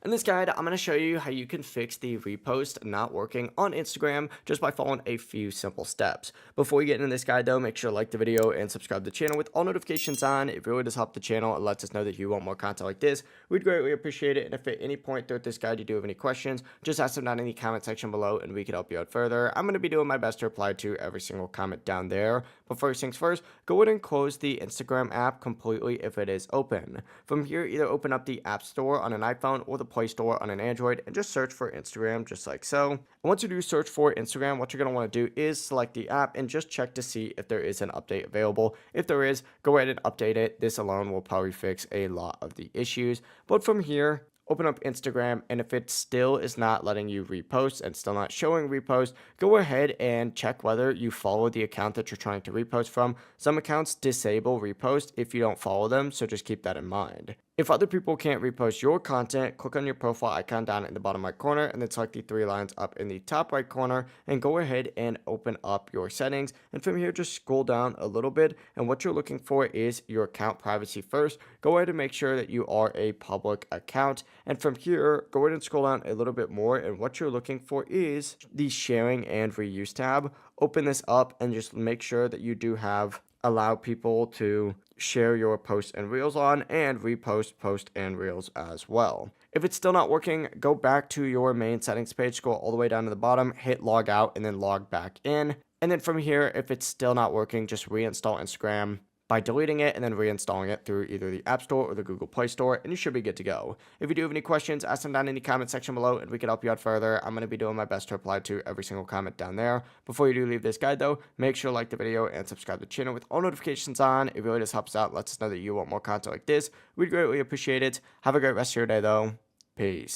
In this guide, I'm going to show you how you can fix the repost not working on Instagram just by following a few simple steps. Before you get into this guide though, make sure to like the video and subscribe to the channel with all notifications on. It really does help the channel and lets us know that you want more content like this. We'd greatly appreciate it. And if at any point throughout this guide you do have any questions, just ask them down in the comment section below and we can help you out further. I'm going to be doing my best to reply to every single comment down there. But first things first, go ahead and close the Instagram app completely if it is open. From here, either open up the App Store on an iPhone or the Play Store on an Android and just search for Instagram just like so. And once you do search for Instagram, what you're going to want to do is select the app and just check to see if there is an update available. If there is, go ahead and update it. This alone will probably fix a lot of the issues. But from here, open up Instagram, and if it still is not letting you repost and still not showing repost, go ahead and check whether you follow the account that you're trying to repost from. Some accounts disable repost if you don't follow them, so just keep that in mind. If other people can't repost your content, click on your profile icon down in the bottom right corner and then select the three lines up in the top right corner and go ahead and open up your settings. And from here, just scroll down a little bit. And what you're looking for is your account privacy first. Go ahead and make sure that you are a public account. And from here, go ahead and scroll down a little bit more. And what you're looking for is the sharing and reuse tab. Open this up and just make sure that you do have allow people to share your posts and reels on and repost post and reels as well. If it's still not working, go back to your main settings page, scroll all the way down to the bottom, hit log out and then log back in. And then from here, if it's still not working, just reinstall Instagram by deleting it and then reinstalling it through either the App Store or the Google Play Store, and you should be good to go. If you do have any questions, ask them down in the comment section below and we can help you out further. I'm going to be doing my best to reply to every single comment down there. Before you do leave this guide though, make sure to like the video and subscribe to the channel with all notifications on. It really just helps out, lets us know that you want more content like this. We'd greatly appreciate it. Have a great rest of your day though. Peace.